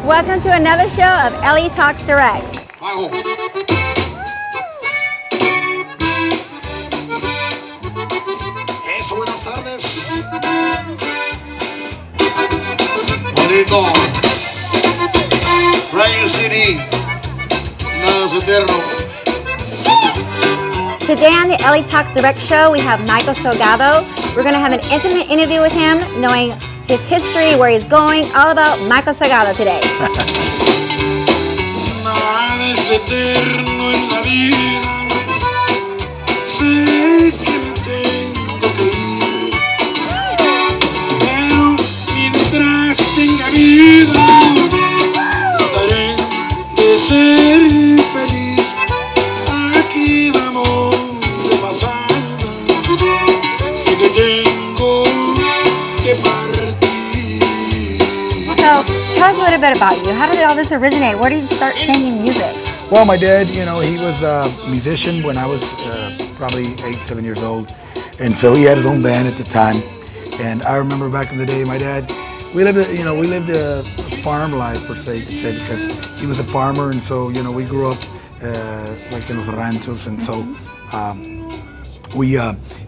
Welcome to another show of Ellie Talks Direct. Eso, buenas tardes. Bonito. Radio City. Nada es eterno. Today on the Ellie Talks Direct show, we have Michael Salgado. We're going to have an intimate interview with him, knowing his history, where he's going, all about Michael Salgado today. Nada es eterno en la vida. Sé que me tengo que ir. Pero mientras tenga vida, trataré de ser feliz. Aquí vamos de pasada. Sé que tengo que partir. So, tell us a little bit about you. How did all this originate? Where did you start singing music? Well, my dad, he was a musician when I was probably 8, 7 years old. And so he had his own band at the time. And I remember back in the day, my dad, we lived a farm life, per se, because he was a farmer. And so, we grew up like in los ranchos. And so I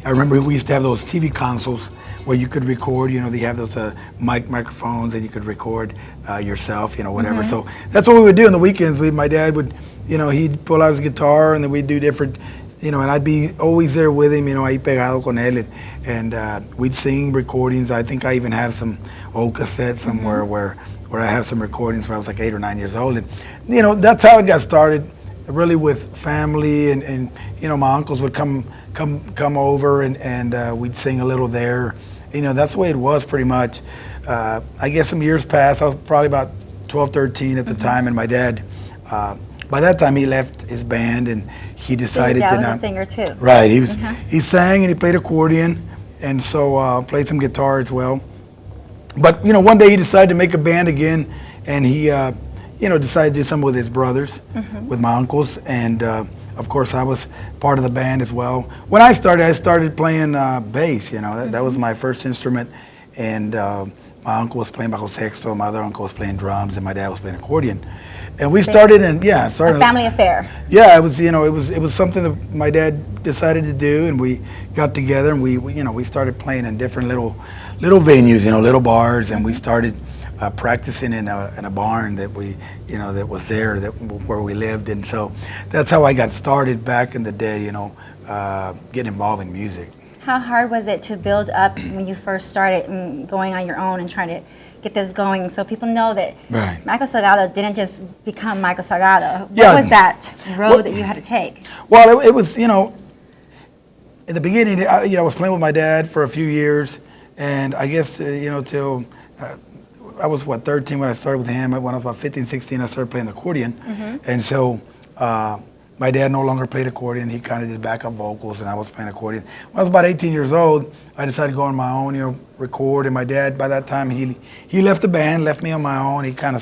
remember we used to have those TV consoles where you could record, they have those microphones and you could record yourself, whatever. Mm-hmm. So that's what we would do on the weekends. My dad would, he'd pull out his guitar and then we'd do different, and I'd be always there with him, ahí pegado con él. And we'd sing recordings. I think I even have some old cassettes somewhere mm-hmm. where I have some recordings when I was like 8 or 9 years old. And, that's how it got started, really with family and my uncles would come over and we'd sing a little there. That's the way it was pretty much. I guess some years passed. I was probably about 12, 13 at the mm-hmm. time, and my dad, by that time he left his band and he decided so your to dad was a singer too. Right, he was. Mm-hmm. He sang and he played accordion, and so played some guitar as well. But one day he decided to make a band again, and he decided to do something with his brothers, mm-hmm. with my uncles, and of course I was part of the band as well. When I started playing bass. Mm-hmm. That was my first instrument, and my uncle was playing bajo sexto, my other uncle was playing drums, and my dad was playing accordion. And we started a family affair. Yeah, it was something that my dad decided to do, and we got together and we started playing in different little venues, little bars, and we started practicing in a barn that that was there where we lived. And so that's how I got started back in the day, getting involved in music. How hard was it to build up when you first started going on your own and trying to get this going so people know that right. Michael Salgado didn't just become Michael Salgado? Yeah. What was that road that you had to take? Well, it was, in the beginning, I was playing with my dad for a few years, and I guess, till I was, 13 when I started with him. When I was about 15, 16, I started playing the accordion. Mm-hmm. And so my dad no longer played accordion. He kind of did backup vocals, and I was playing accordion. When I was about 18 years old, I decided to go on my own, record. And my dad, by that time, he left the band, left me on my own. He kind of,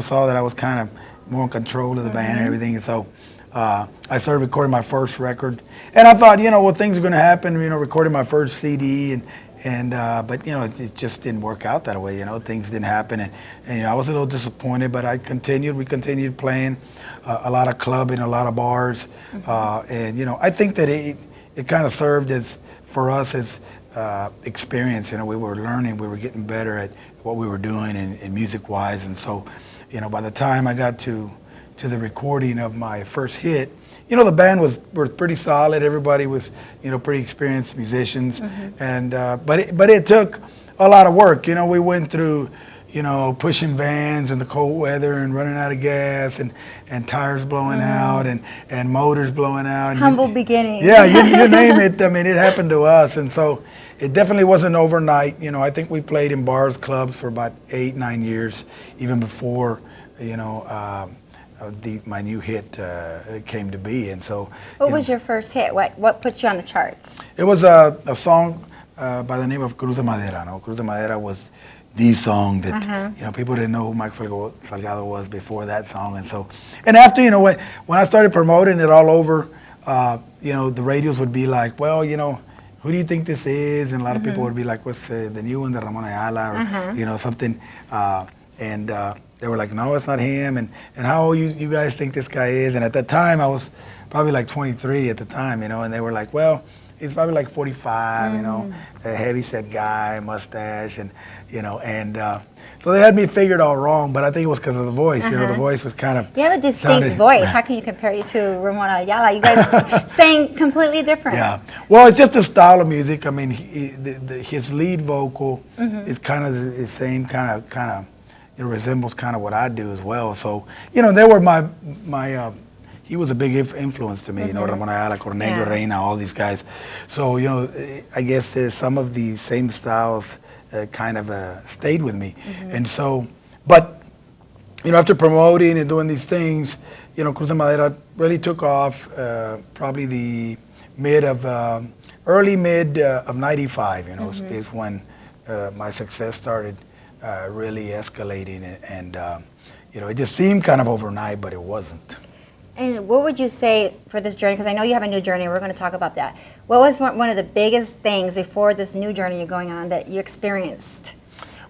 saw that I was kind of more in control of the mm-hmm. band and everything. And so I started recording my first record. And I thought, things are going to happen, recording my first CD. But it just didn't work out that way. Things didn't happen, and I was a little disappointed. But we continued playing a lot of clubbing, a lot of bars, mm-hmm. And I think that it kind of served for us as experience. We were learning, we were getting better at what we were doing and music wise, and so by the time I got to the recording of my first hit. The band was pretty solid. Everybody was, pretty experienced musicians, mm-hmm. and but it took a lot of work. We went through, pushing vans in the cold weather and running out of gas and tires blowing mm-hmm. out and motors blowing out. Humble beginnings. Yeah, you name it. I mean, it happened to us, and so it definitely wasn't overnight. I think we played in bars, clubs for about 8, 9 years, even before, my new hit came to be. And so what was your first hit? What put you on the charts? It was a song by the name of Cruz de Madera. Cruz de Madera was the song that uh-huh. People didn't know who Michael Salgado was before that song. And after when I started promoting it all over, the radios would be like, well, who do you think this is? And a lot of people would be like, what's the new one, the Ramon Ayala, or something. and they were like, no, it's not him. And how old you guys think this guy is? And at that time, I was probably like 23 at the time, you know, and they were like, well, he's probably like 45, you know, a heavy-set guy, mustache, and, you know, and so they had me figured all wrong, but I think it was because of the voice. You know, the voice was kind of... You have a distinct voice. How can you compare you to Ramona Ayala? You guys sang completely different. Yeah. Well, it's just a style of music. I mean, his lead vocal is kind of the same kind of, it resembles kind of what I do as well. So, you know, they were he was a big influence to me, you know, Ramona Ayala, Cornelio Reina, all these guys. So, you know, I guess some of the same styles kind of stayed with me. And so, but, you know, after promoting and doing these things, you know, Cruz de Madera really took off probably the early mid of 95, you know, is when my success started really escalating. And you know, it just seemed kind of overnight, but it wasn't. And what would you say for this journey? Because I know you have a new journey. We're going to talk about that. What was one of the biggest things before this new journey you're going on that you experienced?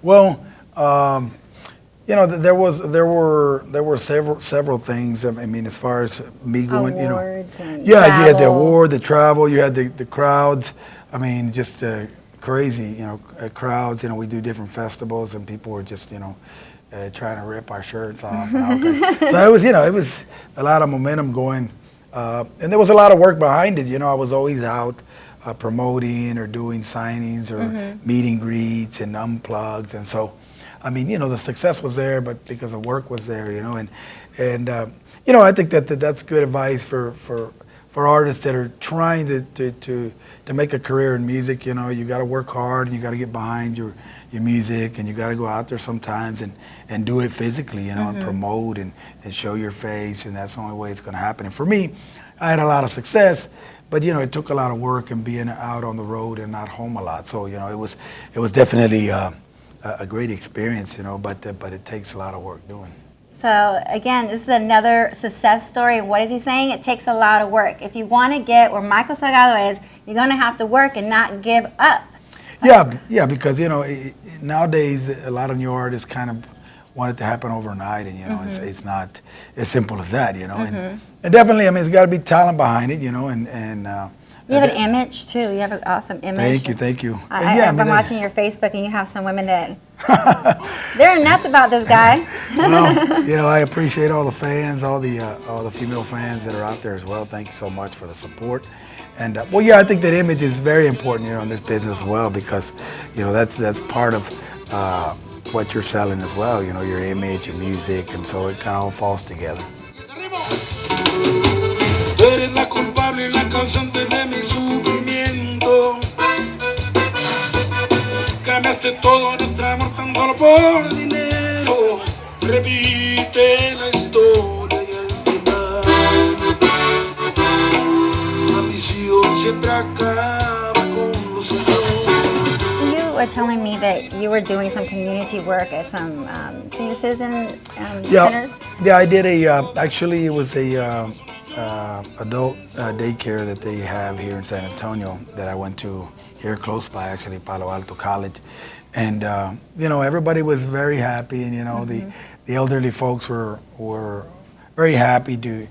Well, you know, there were several things. I mean, as far as me going, Awards, you know, and yeah, travel. you had the award, the travel, you had the crowds. I mean, just crazy, you know, crowds. You know, we do different festivals, and people were just, you know, trying to rip our shirts off. And so it was, you know, it was a lot of momentum going, and there was a lot of work behind it. You know, I was always out promoting or doing signings or meet and greets and unplugs, and so, I mean, you know, the success was there, but because the work was there, you know, and you know, I think that's good advice for artists that are trying to make a career in music. You know, you got to work hard and you got to get behind your music, and you got to go out there sometimes and do it physically, you know, and promote and show your face, and that's the only way it's going to happen. And for me, I had a lot of success, but you know, it took a lot of work and being out on the road and not home a lot. So you know, it was definitely a great experience, you know, but it takes a lot of work doing. So again, this is another success story. What is he saying? It takes a lot of work. If you want to get where Michael Salgado is, you're going to have to work and not give up. Yeah, because you know, nowadays a lot of new artists kind of want it to happen overnight, and you know, it's not as simple as that, you know. And definitely, I mean, it's got to be talent behind it, you know, and you have an image too. You have an awesome image. Thank you. I've been watching your Facebook, and you have some women that they're nuts about this guy. Well, you know, I appreciate all the fans, all the female fans that are out there as well. Thank you so much for the support. And well, yeah, I think that image is very important, you know, in this business as well, because you know that's part of what you're selling as well. You know, your image, your music, and so it kind of all falls together. Tú eres la culpable y la causante de mi sufrimiento. Cambiaste todo nuestro amor tan solo por dinero. Repite la historia y al final la misión siempre acaba con los errores. You were telling me that you were doing some community work at some senior citizen centers. Yeah, I did actually it was a adult daycare that they have here in San Antonio that I went to here close by, actually, Palo Alto College. And, you know, everybody was very happy, and, you know, the elderly folks were very happy to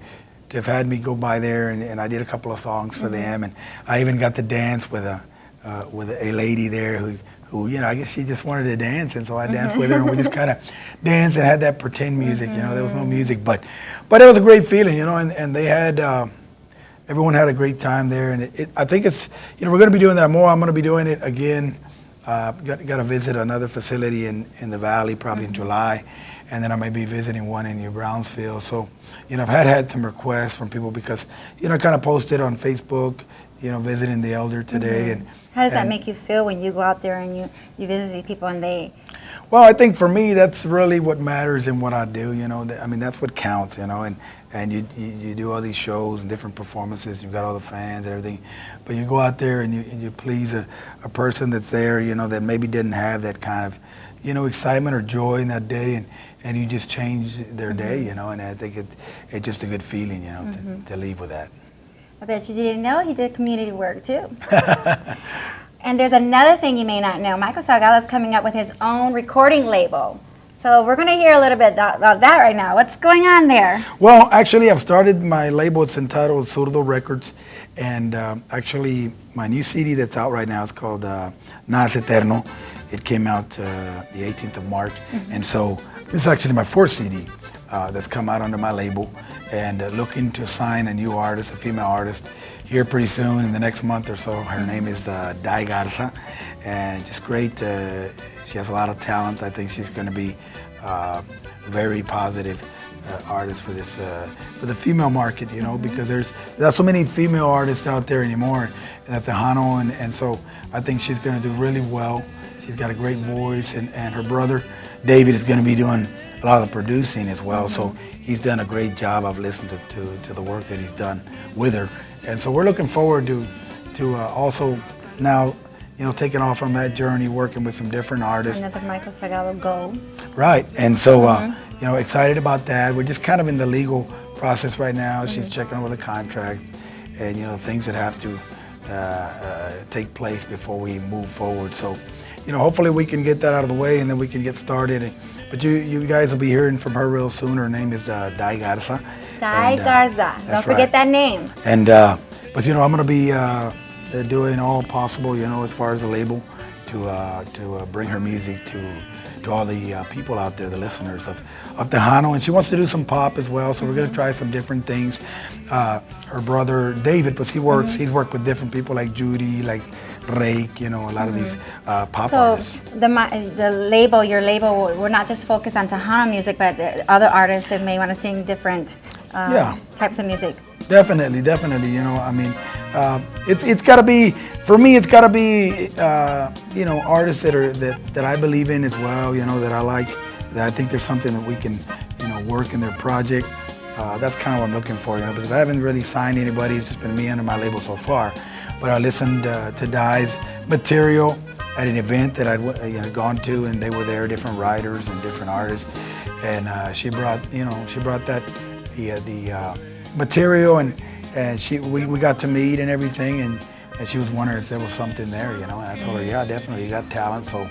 have had me go by there, and I did a couple of songs for them, and I even got to dance with a lady there who, you know, I guess she just wanted to dance, and so I danced with her, and we just kind of danced and had that pretend music, you know, there was no music, but it was a great feeling, you know, and they had, everyone had a great time there, and I think it's, you know, we're going to be doing that more. I'm going to be doing it again. Got to visit another facility in the Valley probably in July, and then I may be visiting one in New Brownsville. So, you know, I've had some requests from people because, you know, I kind of posted on Facebook, you know, visiting the elder today. And how does that make you feel when you go out there and you visit these people and they... Well, I think for me, that's really what matters in what I do, you know. I mean, that's what counts, you know, and you do all these shows and different performances, you've got all the fans and everything, but you go out there and you please a person that's there, you know, that maybe didn't have that kind of, you know, excitement or joy in that day, and you just change their day, you know, and I think it's just a good feeling, you know, to leave with that. I bet you didn't know he did community work too. And there's another thing you may not know. Michael Salgado is coming up with his own recording label. So we're going to hear a little bit about that right now. What's going on there? Well, actually, I've started my label. It's entitled Zurdo Records. And actually, my new CD that's out right now is called Nada es Eterno. It came out the 18th of March. And so this is actually my fourth CD that's come out under my label. And looking to sign a new artist, a female artist, here pretty soon in the next month or so. Her name is Dai Garza. And just great. She has a lot of talent. I think she's going to be very positive artist for this for the female market, you know, because there's so many female artists out there anymore at the Tejano, and so I think she's going to do really well. She's got a great voice, and her brother David is going to be doing a lot of the producing as well. So he's done a great job. I've listened to the work that he's done with her, and so we're looking forward to also now, you know, taking off on that journey, working with some different artists. Another Michael Salgado go. Right, and so you know, excited about that. We're just kind of in the legal process right now. She's checking over the contract, and you know, things that have to take place before we move forward. So, you know, hopefully we can get that out of the way, and then we can get started. But you guys will be hearing from her real soon. Her name is Dai Garza. Dai Garza. Don't forget that name. And but you know, I'm going to be doing all possible, you know, as far as the label, to bring her music to all the people out there, the listeners of Tejano. And she wants to do some pop as well, so we're going to try some different things. Her brother David, but he's worked with different people like Judy, like Rake, you know, a lot of these pop artists. So the label, your label, we're not just focused on Tejano music, but other artists that may want to sing different types of music. Definitely. You know, I mean, it's got to be, for me, it's got to be, you know, artists that I believe in as well. You know, that I like, that I think there's something that we can, you know, work in their project. That's kind of what I'm looking for, you know, because I haven't really signed anybody. It's just been me under my label so far. But I listened to Dai's material at an event that I'd gone to, and they were there, different writers and different artists, and she brought that the material, and we got to meet and everything, and she was wondering if there was something there, you know, and I told her, yeah, definitely, you got talent. So,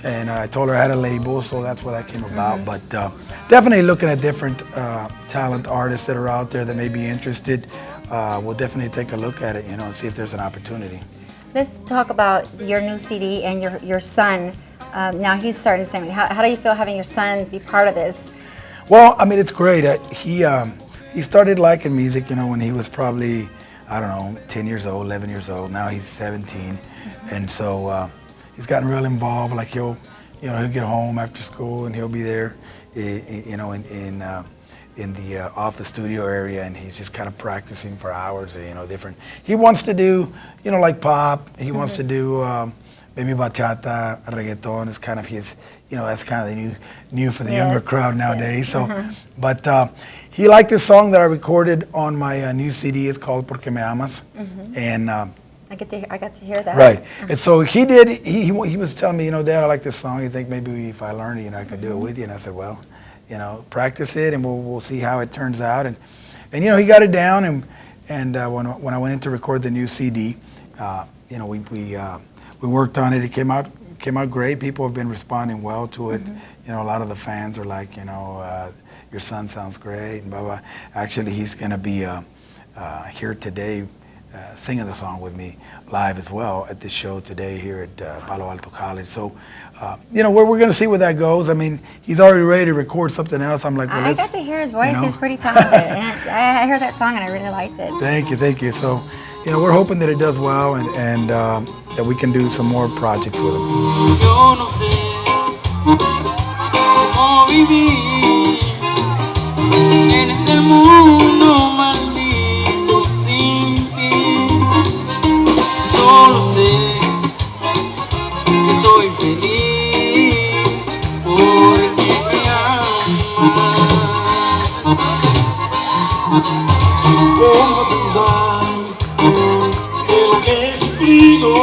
and I told her I had a label, so that's where that came about. But definitely looking at different talent artists that are out there that may be interested. We'll definitely take a look at it, you know, and see if there's an opportunity. Let's talk about your new CD and your son. Now he's starting to sing. How do you feel having your son be part of this? Well, I mean, it's great. He started liking music, you know, when he was probably, I don't know, 10 years old, 11 years old. Now he's 17, and so he's gotten real involved. Like he'll get home after school and he'll be there, you know, in the office studio area, and he's just kind of practicing for hours, you know, different. He wants to do, you know, like pop. He wants to do maybe bachata, reggaeton is kind of his, you know, that's kind of the new for the younger crowd nowadays. So, but he liked this song that I recorded on my new CD. It's called Porque Me Amas, and I got to hear that. Right, and so he did. He was telling me, you know, Dad, I like this song. You think maybe if I learned it, you know, I could do it with you? And I said, well, you know, practice it, and we'll see how it turns out. And you know, he got it down, and when I went in to record the new CD, you know, we worked on it. It came out great. People have been responding well to it. You know, a lot of the fans are like, you know, your son sounds great, and blah blah. Actually, he's going to be here today, singing the song with me live as well at this show today here at Palo Alto College. So, you know, we're going to see where that goes. I mean, he's already ready to record something else. I'm like, well, I got to hear his voice. You know? He's pretty talented. And I heard that song and I really liked it. Thank you. So, you know, we're hoping that it does well, and that we can do some more projects with him. Yo no sé cómo vivir en este mundo maldito sin ti. Solo sé que soy feliz porque me amas. Supongo pensar en lo que he sufrido.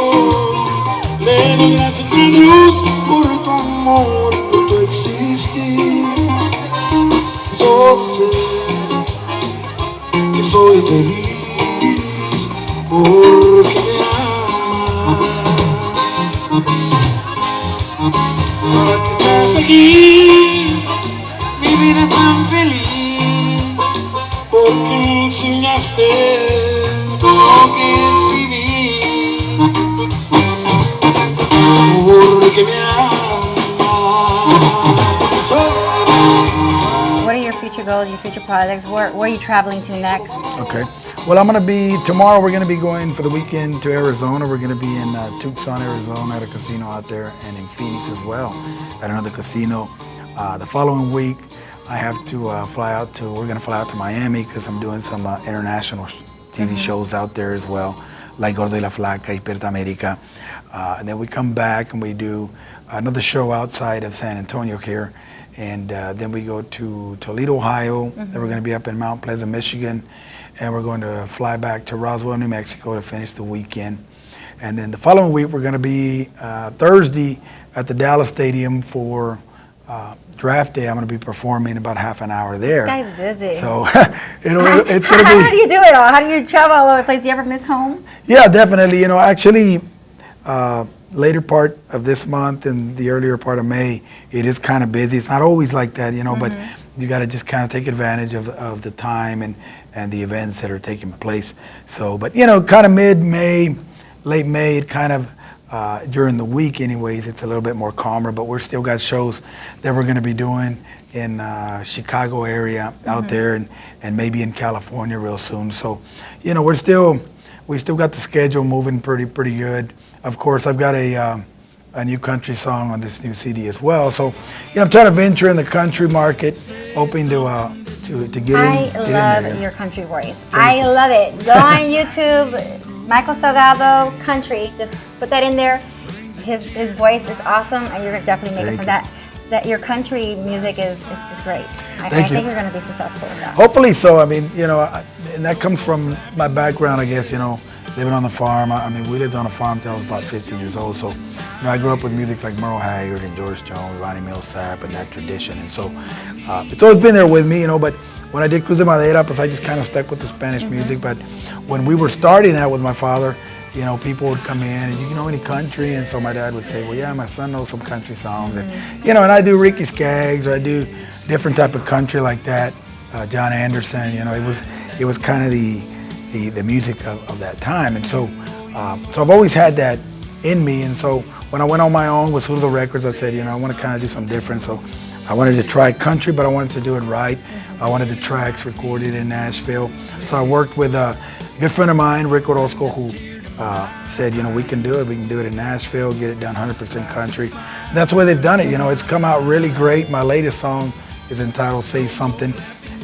Le doy gracias a Dios por tu amor, por tu existir. Solo sé que soy feliz porque me amas. Ahora que estás aquí, enseñaste lo que es vivir, porque me amas. What are your future goals, your future projects? Where are you traveling to next? Okay. Well, tomorrow we're going to be going for the weekend to Arizona. We're going to be in Tucson, Arizona at a casino out there, and in Phoenix as well at another casino. The following week, we're going to fly out to Miami because I'm doing some international TV shows out there as well, like Gordo y la Flaca, Hiperta America. And then we come back and we do another show outside of San Antonio here. And then we go to Toledo, Ohio. Then we're going to be up in Mount Pleasant, Michigan. And we're going to fly back to Roswell, New Mexico to finish the weekend. And then the following week, we're going to be Thursday at the Dallas Stadium for draft day. I'm going to be performing about half an hour there. This guy's busy. So it's going to be... How do you do it all? How do you travel all over the place? Do you ever miss home? Yeah, definitely. Actually, later part of this month and the earlier part of May, it is kind of busy. It's not always like that, but you got to just kind of take advantage of the time and the events that are taking place. So, but kind of mid-May, late May, it kind of during the week anyways, it's a little bit more calmer, but we're still got shows that we're going to be doing in Chicago area out there and maybe in California real soon. So, we still got the schedule moving pretty good. Of course, I've got a new country song on this new CD as well. So, I'm trying to venture in the country market, hoping to get in. I love your country voice. I love it. Go on YouTube, Michael Salgado, country. Just put that in there. His voice is awesome, and you're definitely making some that. That your country music is great. I think you're going to be successful with that. Hopefully so. And that comes from my background, I guess. Living on the farm. We lived on a farm till I was about 15 years old. So, I grew up with music like Merle Haggard and George Jones, Ronnie Millsap, and that tradition. And so, it's always been there with me, But when I did Cruz de Madera, I just kind of stuck with the Spanish music. But when we were starting out with my father, people would come in and, you know any country? And so my dad would say, well, yeah, my son knows some country songs. And, and I do Ricky Skaggs, or I do different type of country like that. John Anderson, it was kind of the music of that time. And so I've always had that in me. And so when I went on my own with Salgado Records, I said, I want to kind of do something different. So I wanted to try country, but I wanted to do it right. I wanted the tracks recorded in Nashville. So I worked with a good friend of mine, Rick Orozco, who said, we can do it. We can do it in Nashville, get it done 100% country. And that's the way they've done it. It's come out really great. My latest song is entitled Say Something,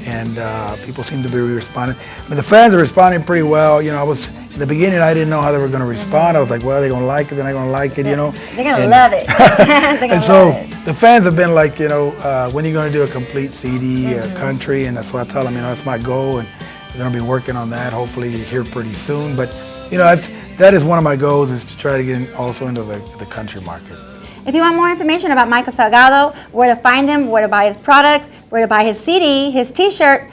and people seem to be responding. The fans are responding pretty well. In the beginning, I didn't know how they were going to respond. I was like, well, are they going to like it? They're not going to like it, They're going to love it. And so the fans have been like, when are you going to do a complete CD, country? And that's what I tell them, that's my goal, and we're going to be working on that, hopefully here pretty soon. But, that is one of my goals, is to try to get also into the country market. If you want more information about Michael Salgado, where to find him, where to buy his products, where to buy his CD, his T-shirt,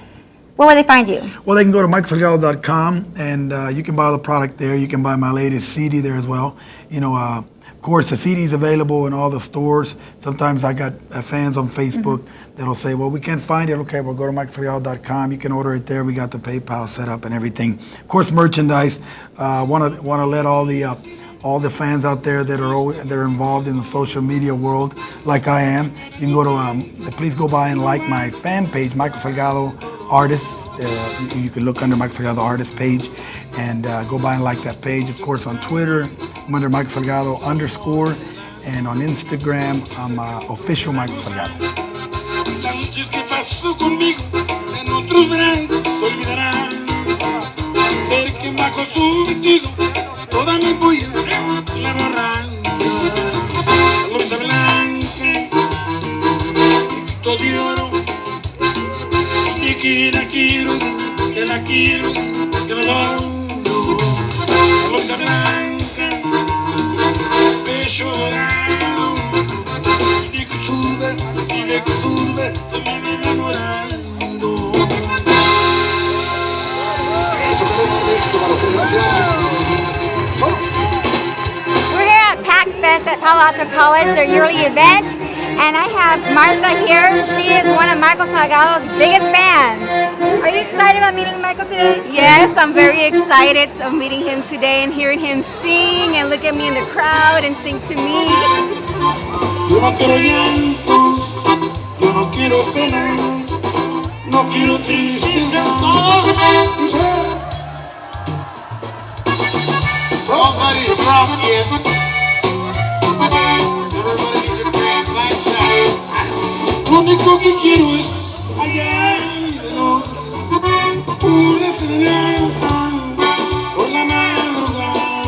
where will they find you? Well, they can go to michaelsalgado.com, and you can buy the product there. You can buy my latest CD there as well. Of course, the CD is available in all the stores. Sometimes I got fans on Facebook that'll say, well, we can't find it. Okay, well, go to michaelsalgado.com. You can order it there. We got the PayPal set up and everything. Of course, merchandise. Want to let all the fans out there that are involved in the social media world, like I am. You can go to please go by and like my fan page, Michael Salgado Artist. You can look under Michael Salgado Artist page and go by and like that page. Of course, on Twitter, I'm under Michael Salgado _, and on Instagram, I'm official Michael Salgado. Las noches que paso conmigo en otros brazos olvidarán. Ver que bajo su vestido toda mi polla la borran. Blusa blanca, todo de oro. Y que la quiero, que la quiero, que la adoro. Blusa blanca, pecho dorado. Y que sube, se me viene enamorando. We're here at PacFest at Palo Alto College, their yearly event, and I have Martha here. She is one of my Michael Salgado's biggest fans. Are you excited about meeting Michael today? Yes, I'm very excited of meeting him today and hearing him sing and look at me in the crowd and sing to me. Yo no quiero llantos, yo no quiero penas, no quiero tristeza. Somebody drop it. Everybody needs a grand flat shot. Lo único que quiero es hallar de noche una serenata por la madrugada.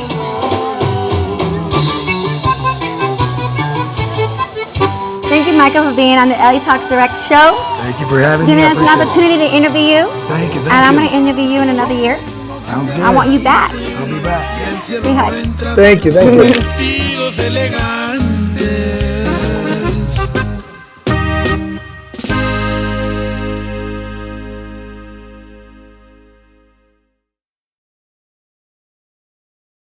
Thank you, Michael, for being on the Ellie Talks Direct show. Thank you for having me. Giving I us an appreciate it. opportunity to interview you. Thank you. And I'm going to interview you in another year. Sounds good. I want you back. I'll be back. Say hi. Thank you. Vestidos elegantes.